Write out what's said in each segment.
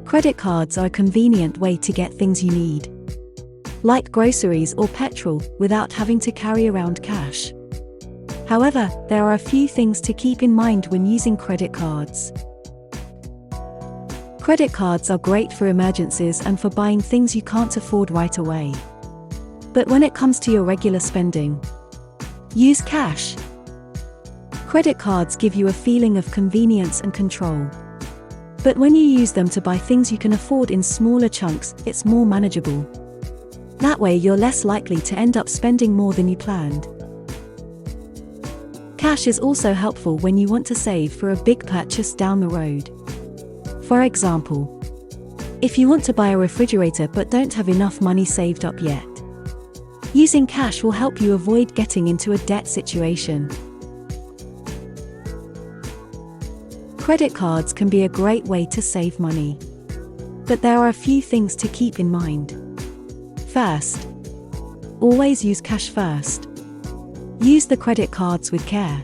Credit cards are a convenient way to get things you need, like groceries or petrol, without having to carry around cash. However, there are a few things to keep in mind when using credit cards. Credit cards are great for emergencies and for buying things you can't afford right away. But when it comes to your regular spending, use cash. Credit cards give you a feeling of convenience and control. But when you use them to buy things you can afford in smaller chunks, it's more manageable. That way you're less likely to end up spending more than you planned. Cash is also helpful when you want to save for a big purchase down the road. For example, if you want to buy a refrigerator but don't have enough money saved up yet, using cash will help you avoid getting into a debt situation. Credit cards can be a great way to save money. But there are a few things to keep in mind. First, always use cash first. Use the credit cards with care.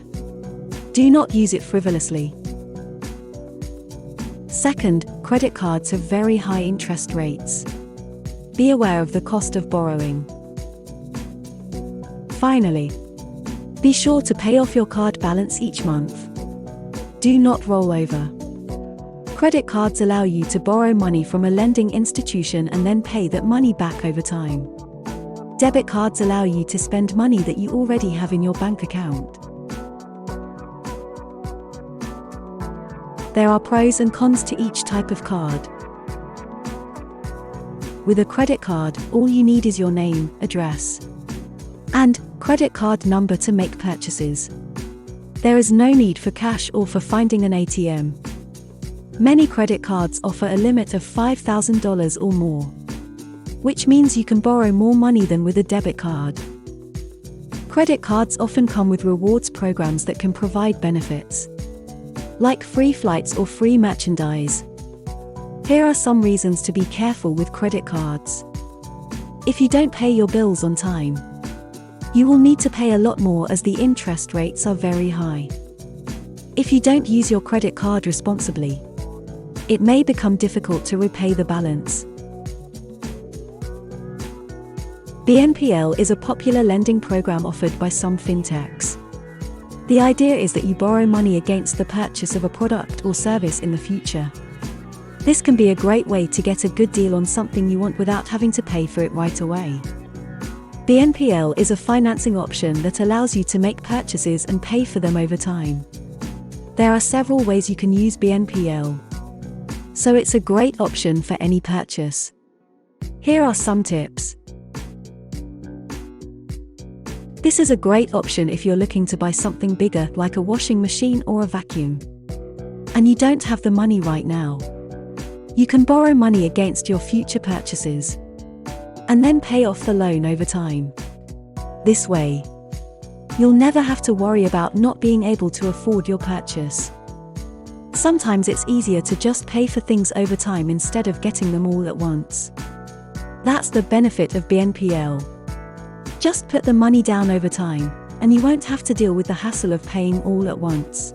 Do not use it frivolously. Second, credit cards have very high interest rates. Be aware of the cost of borrowing. Finally, be sure to pay off your card balance each month. Do not roll over. Credit cards allow you to borrow money from a lending institution and then pay that money back over time. Debit cards allow you to spend money that you already have in your bank account. There are pros and cons to each type of card. With a credit card, all you need is your name, address, and credit card number to make purchases. There is no need for cash or for finding an ATM. Many credit cards offer a limit of $5,000 or more, which means you can borrow more money than with a debit card. Credit cards often come with rewards programs that can provide benefits, like free flights or free merchandise. Here are some reasons to be careful with credit cards. If you don't pay your bills on time, you will need to pay a lot more as the interest rates are very high. If you don't use your credit card responsibly, it may become difficult to repay the balance. BNPL is a popular lending program offered by some fintechs. The idea is that you borrow money against the purchase of a product or service in the future. This can be a great way to get a good deal on something you want without having to pay for it right away. BNPL is a financing option that allows you to make purchases and pay for them over time. There are several ways you can use BNPL, so it's a great option for any purchase. Here are some tips. This is a great option if you're looking to buy something bigger, like a washing machine or a vacuum, and you don't have the money right now. You can borrow money against your future purchases, and then pay off the loan over time. This way, you'll never have to worry about not being able to afford your purchase. Sometimes it's easier to just pay for things over time instead of getting them all at once. That's the benefit of BNPL. Just put the money down over time, and you won't have to deal with the hassle of paying all at once.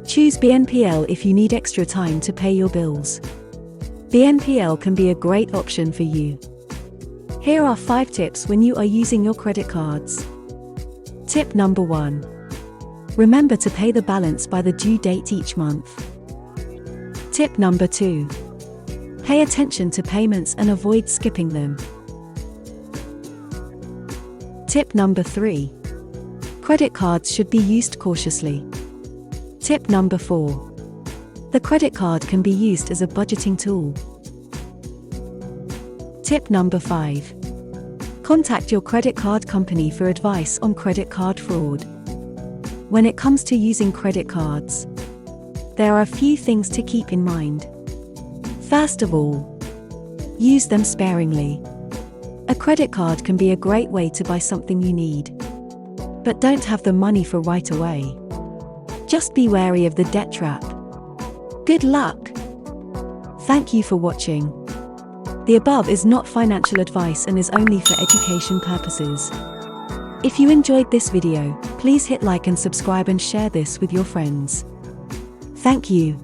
Choose BNPL if you need extra time to pay your bills. BNPL can be a great option for you. Here are 5 tips when you are using your credit cards. Tip number 1. Remember to pay the balance by the due date each month. Tip number 2. Pay attention to payments and avoid skipping them. Tip number 3. Credit cards should be used cautiously. Tip number 4. The credit card can be used as a budgeting tool. Tip number 5. Contact your credit card company for advice on credit card fraud. When it comes to using credit cards, there are a few things to keep in mind. First of all, use them sparingly. A credit card can be a great way to buy something you need, but don't have the money for right away. Just be wary of the debt trap. Good luck! Thank you for watching. The above is not financial advice and is only for education purposes. If you enjoyed this video, please hit like and subscribe and share this with your friends. Thank you.